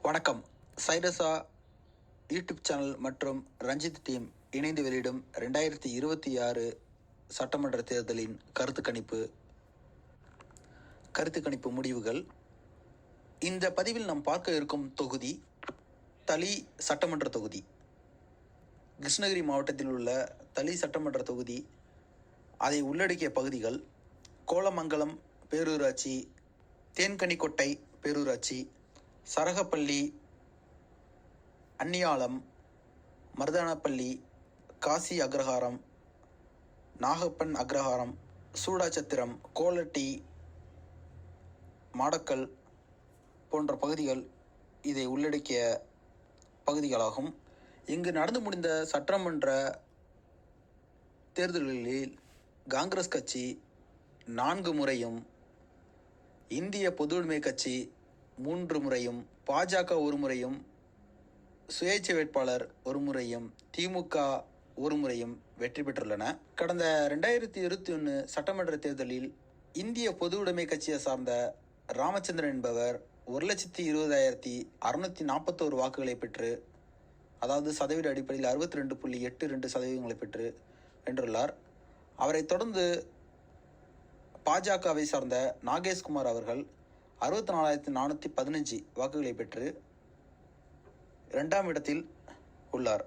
வணக்கம். சைரஸா YouTube channel மற்றும் Ranjith team இணைந்து வெளியிடும் 2026 சட்டமன்ற தேர்தலின் கருத்து கணிப்பு முடிவுகள். இந்த பதிவில் நாம் பார்க்க இருக்கும் தொகுதி தளி சட்டமன்ற தொகுதி. கிருஷ்ணகிரி மாவட்டத்தில் உள்ள தளி சட்டமன்ற தொகுதி, அதை உள்ளடக்கிய பகுதிகள் கோலமங்கலம் பேரூராட்சி, தேன்கனிக்கொட்டை பேரூராட்சி, சரகப்பள்ளி, அன்னியாலம், மருதானப்பள்ளி, காசி அக்ரஹாரம், நாகப்பன் அக்ரஹாரம், சூடாச்சத்திரம், கோலட்டி, மாடக்கல் போன்ற பகுதிகள் இதை உள்ளடக்கிய பகுதிகளாகும். இங்கு நடந்து முடிந்த சட்டமன்ற தேர்தல்களில் காங்கிரஸ் கட்சி 4 முறையும், இந்திய பொதுவுடைமை கட்சி 3 முறையும், பாஜக 1 முறையும், சுயேட்சை வேட்பாளர் 1 முறையும், திமுக 1 முறையும் வெற்றி பெற்றுள்ளன. கடந்த 2021 சட்டமன்ற தேர்தலில் இந்திய பொதுவுடைமை கட்சியை சார்ந்த ராமச்சந்திரன் என்பவர் 1,20,641 வாக்குகளை பெற்று, அதாவது சதவீத அடிப்படையில் 62.82% பெற்று வென்றுள்ளார். அவரை தொடர்ந்து பாஜகவை சார்ந்த நாகேஷ்குமார் அவர்கள் 64,415 வாக்குகளை பெற்று 2ஆம் இடத்தில் உள்ளார்.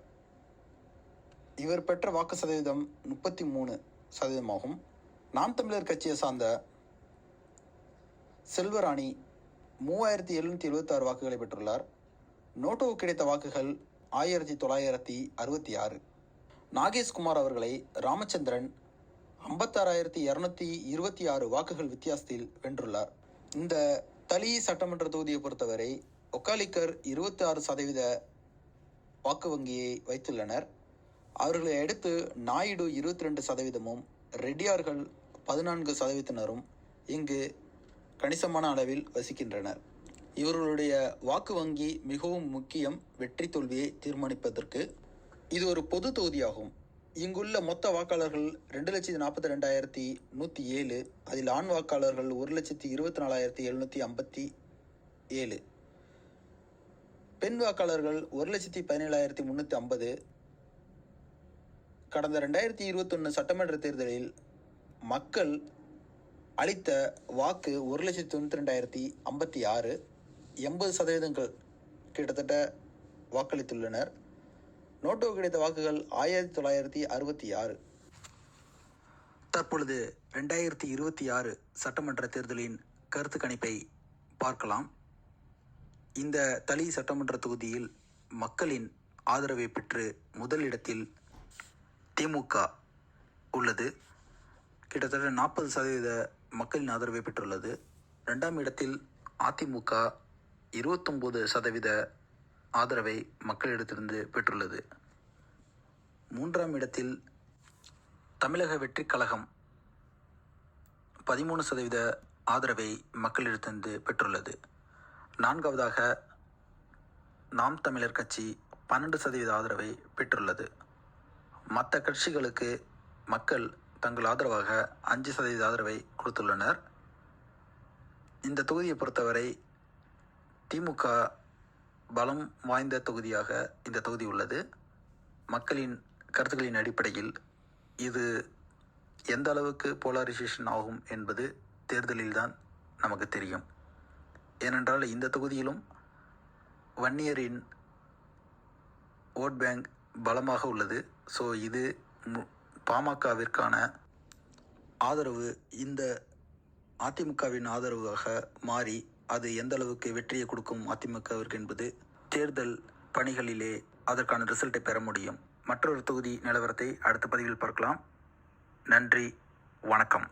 இவர் பெற்ற வாக்கு சதவீதம் 33% நாம் தமிழர் கட்சியை சார்ந்த செல்வராணி 3,776 வாக்குகளை பெற்றுள்ளார். நோட்டோவுக்கு கிடைத்த வாக்குகள் 1,966. நாகேஷ்குமார் அவர்களை ராமச்சந்திரன் 56,226 வாக்குகள் வித்தியாசத்தில் வென்றுள்ளார். இந்த தளி சட்டமன்ற தொகுதியை பொறுத்தவரை ஒக்காலிக்கர் 26% வாக்கு வங்கியை வைத்துள்ளனர். அவர்களை அடுத்து நாயுடு 22%, ரெட்டியார்கள் 14% இங்கு கணிசமான அளவில் வசிக்கின்றனர். இவர்களுடைய வாக்கு வங்கி மிகவும் முக்கியம் வெற்றி தோல்வியை தீர்மானிப்பதற்கு. இது ஒரு பொது தொகுதியாகும். இங்குள்ள மொத்த வாக்காளர்கள் 2,42,107. அதில் ஆண் வாக்காளர்கள் 1,24,757. பெண் வாக்காளர்கள் 1,17,350. கடந்த 2021 சட்டமன்ற தேர்தலில் மக்கள் அளித்த வாக்கு 1,92,056. 80% கிட்டத்தட்ட வாக்களித்துள்ளனர். நோட்டோ கிடைத்த வாக்குகள் 1,966. தற்பொழுது 2026 சட்டமன்ற தேர்தலின் கருத்து கணிப்பை பார்க்கலாம். இந்த தளி சட்டமன்ற தொகுதியில் மக்களின் ஆதரவை பெற்று முதலிடத்தில் திமுக உள்ளது. கிட்டத்தட்ட 40% மக்களின் ஆதரவை பெற்றுள்ளது. 2ஆம் இடத்தில் அதிமுக 29% ஆதரவை மக்களிடத்திலிருந்து பெற்றுள்ளது. 3ஆம் இடத்தில் தமிழக வெற்றி கழகம் 13% ஆதரவை மக்களிடத்திலிருந்து பெற்றுள்ளது. 4ஆவதாக நாம் தமிழர் கட்சி 12% ஆதரவை பெற்றுள்ளது. மற்ற கட்சிகளுக்கு மக்கள் தங்கள் ஆதரவாக 5% ஆதரவை கொடுத்துள்ளனர். இந்த தொகுதியை பொறுத்தவரை திமுக பலம் வாய்ந்த தொகுதியாக இந்த தொகுதி உள்ளது. மக்களின் கருத்துக்களின் அடிப்படையில் இது எந்த அளவுக்கு போலரைசேஷன் ஆகும் என்பது தேர்தலில்தான் நமக்கு தெரியும். ஏனென்றால் இந்த தொகுதியிலும் வன்னியரின் ஓட் பேங்க் பலமாக உள்ளது. ஸோ இது பாமகவிற்கான ஆதரவு இந்த அதிமுகவின் ஆதரவாக மாறி அது எந்த அளவுக்கு வெற்றியை கொடுக்கும் அதிமுகவிற்கு என்பது தேர்தல் பணிகளிலே அதற்கான ரிசல்ட்டை பெற முடியும். மற்றொரு தொகுதி நிலவரத்தை அடுத்த பதிவில் பார்க்கலாம். நன்றி, வணக்கம்.